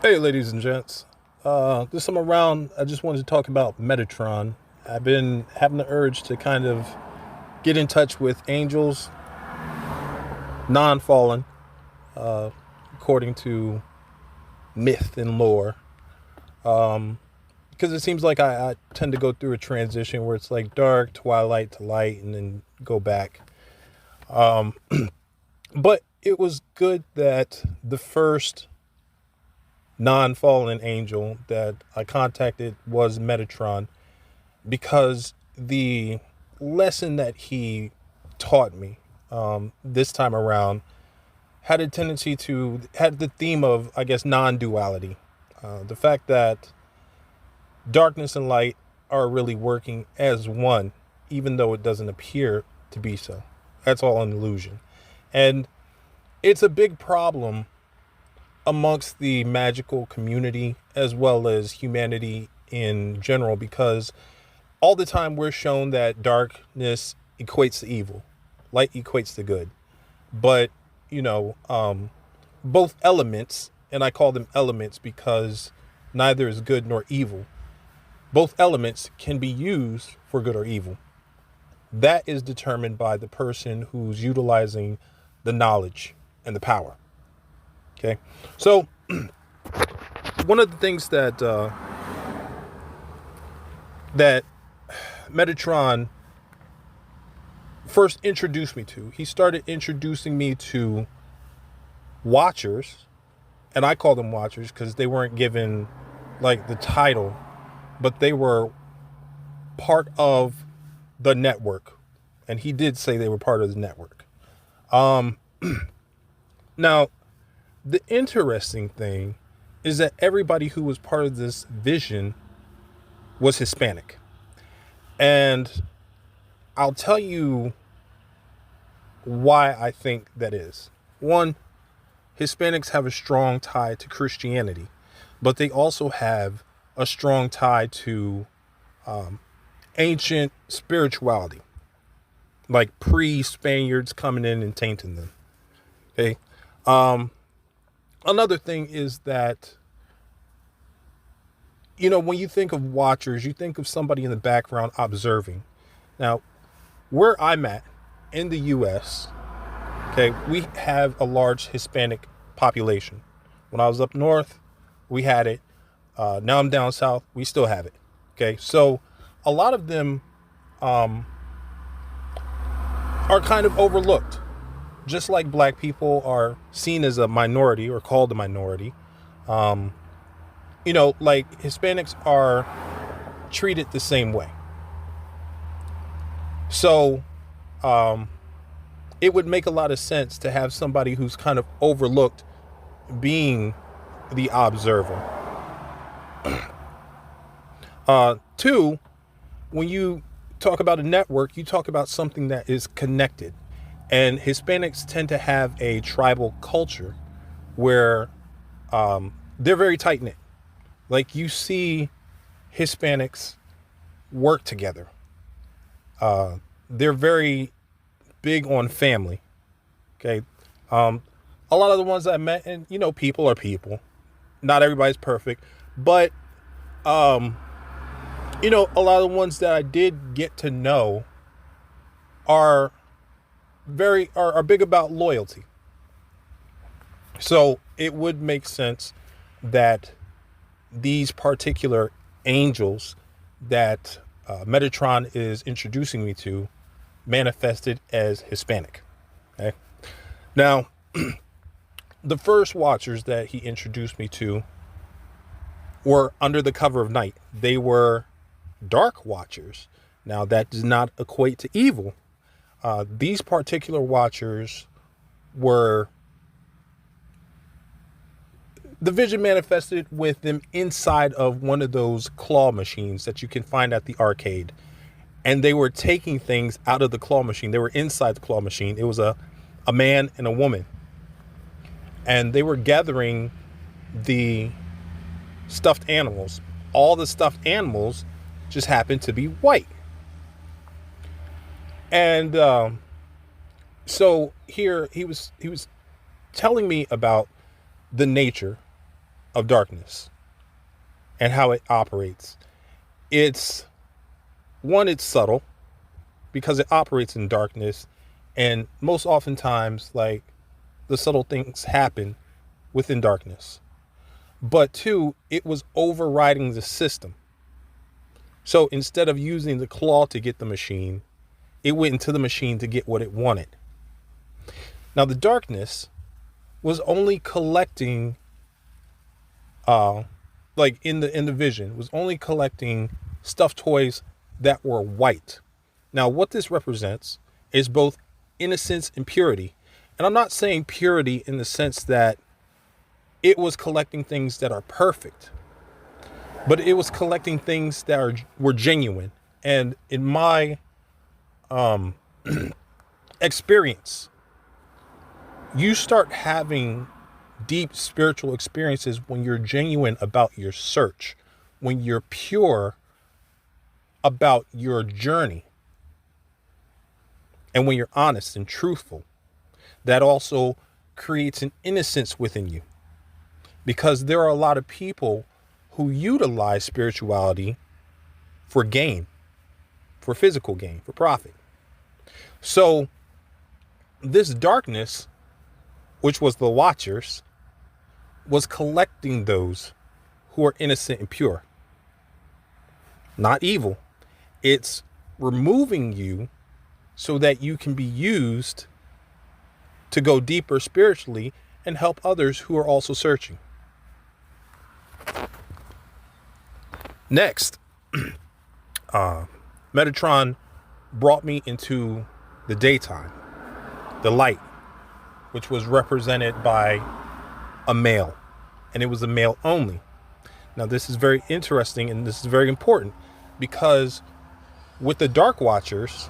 Hey, ladies and gents. This time around, I just wanted to talk about Metatron. I've been having the urge to kind of get in touch with angels, non-fallen, according to myth and lore. Because it seems like I tend to go through a transition where it's like dark, twilight to light, and then go back. But it was good that the first non-fallen angel that I contacted was Metatron, because the lesson that he taught me this time around had a tendency to had the theme of, I guess, non-duality. The fact that darkness and light are really working as one, even though it doesn't appear to be so. That's all an illusion. And it's a big problem amongst the magical community as well as humanity in general, because all the time we're shown that darkness equates to evil, light equates to good. But, you know, both elements, and I call them elements because neither is good nor evil, both elements can be used for good or evil. That is determined by the person who's utilizing the knowledge and the power. Okay. So, one of the things that Metatron first introduced me to. He started introducing me to watchers, and I call them watchers because they weren't given like the title, but they were part of the network. And he did say they were part of the network. Now, the interesting thing is that everybody who was part of this vision was Hispanic. And I'll tell you why I think that is. One, Hispanics have a strong tie to Christianity, but they also have a strong tie to ancient spirituality, like pre-Spaniards coming in and tainting them. Okay. Another thing is that, when you think of watchers, you think of somebody in the background observing. Now, where I'm at in the U.S., okay, we have a large Hispanic population. When I was up north, we had it. Now I'm down south, we still have it. Okay, so a lot of them are kind of overlooked. Just like black people are seen as a minority or called a minority, like Hispanics are treated the same way. So it would make a lot of sense to have somebody who's kind of overlooked being the observer. Two, when you talk about a network, you talk about something that is connected. And Hispanics tend to have a tribal culture where they're very tight knit. Like, you see Hispanics work together. They're very big on family. Okay. A lot of the ones I met, and people are people. Not everybody's perfect, but a lot of the ones that I did get to know are are big about loyalty. So it would make sense that these particular angels that Metatron is introducing me to manifested as Hispanic. Okay. Now, the first watchers that he introduced me to were under the cover of night. They were dark watchers. Now, that does not equate to evil. These particular watchers were, the vision manifested with them inside of one of those claw machines that you can find at the arcade. And they were taking things out of the claw machine. They were inside the claw machine. It was a man and a woman. And they were gathering the stuffed animals. All the stuffed animals just happened to be white. And so here he was telling me about the nature of darkness and how it operates. It's it's subtle because it operates in darkness, and most oftentimes, like, the subtle things happen within darkness. But two, it was overriding the system. So instead of using the claw to get the machine, it went into the machine to get what it wanted. Now the darkness was only collecting, like in the vision, was only collecting stuffed toys that were white. Now what this represents is both innocence and purity. And I'm not saying purity in the sense that it was collecting things that are perfect, but it was collecting things that were genuine. And in my experience, you start having deep spiritual experiences when you're genuine about your search, when you're pure about your journey, and when you're honest and truthful. That also creates an innocence within you, because there are a lot of people who utilize spirituality for gain, for physical gain, for profit. So this darkness, which was the Watchers, was collecting those who are innocent and pure, not evil. It's removing you so that you can be used to go deeper spiritually and help others who are also searching. Next, Metatron brought me into the daytime, the light, which was represented by a male, and it was a male only. Now this is very interesting, and this is very important, because with the Dark Watchers,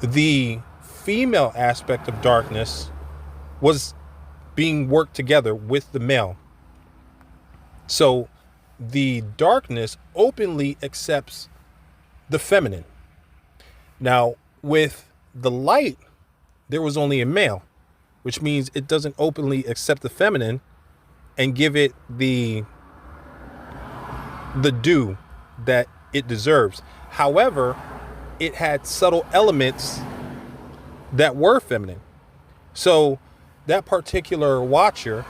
the female aspect of darkness was being worked together with the male. So the darkness openly accepts the feminine. Now with the light, there was only a male, which means it doesn't openly accept the feminine and give it the due that it deserves. However, it had subtle elements that were feminine. So that particular Watcher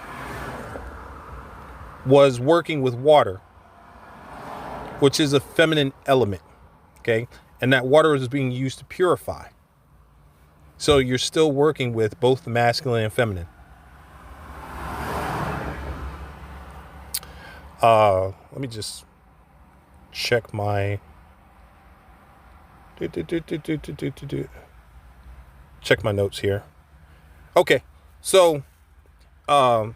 was working with water, which is a feminine element. Okay. And that water is being used to purify. So you're still working with both the masculine and feminine. Let me just check my check my notes here. Okay, so the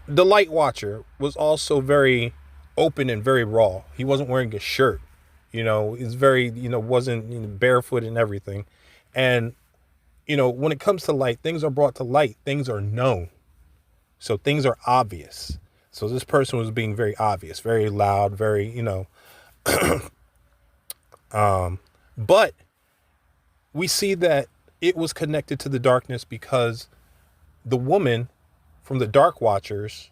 Light Watcher was also very open and very raw. He wasn't wearing a shirt, he's very, wasn't barefoot and everything. And when it comes to light, things are brought to light, things are known, so things are obvious. So this person was being very obvious, very loud, very, but we see that it was connected to the darkness because the woman from the Dark Watchers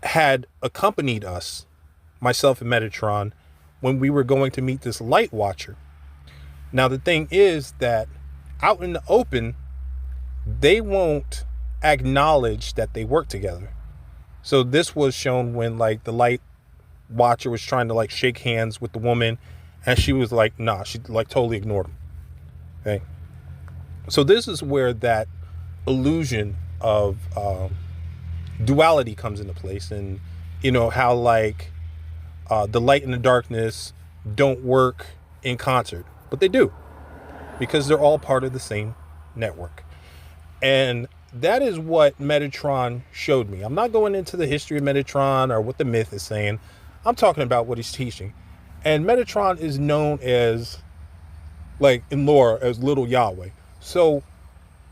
had accompanied us, myself and Metatron, when we were going to meet this Light Watcher. Now, the thing is that out in the open, they won't acknowledge that they work together. So this was shown when, like, the Light Watcher was trying to, like, shake hands with the woman, and she was like, nah, she, like, totally ignored him. Okay. So this is where that illusion of duality comes into place, and how, like, the light and the darkness don't work in concert, but they do, because they're all part of the same network. And that is what Metatron showed me. I'm not going into the history of Metatron or what the myth is saying. I'm talking about what he's teaching. And Metatron is known as, like, in lore, as Little Yahweh. So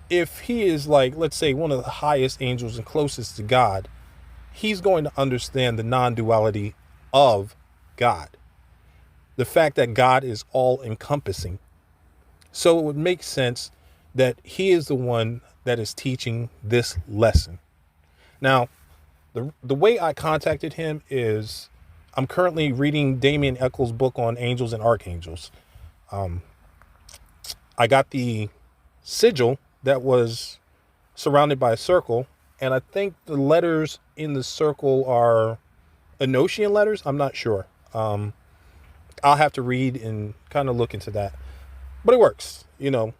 if he is, like, let's say, one of the highest angels and closest to God, he's going to understand the non-duality of God. The fact that God is all encompassing. So it would make sense that he is the one that is teaching this lesson. Now, the way I contacted him is I'm currently reading Damien Eccles' book on angels and archangels. I got the sigil that was surrounded by a circle, and I think the letters in the circle are Enochian letters. I'm not sure. I'll have to read and kind of look into that, but it works, and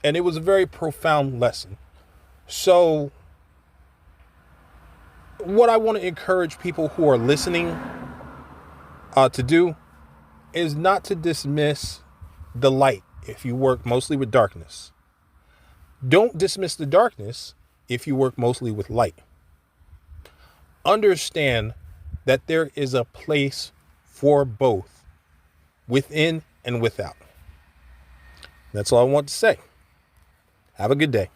it was a very profound lesson. So what I want to encourage people who are listening to do is not to dismiss the light if you work mostly with darkness. Don't dismiss the darkness if you work mostly with light. Understand that there is a place for both, within and without. That's all I want to say. Have a good day.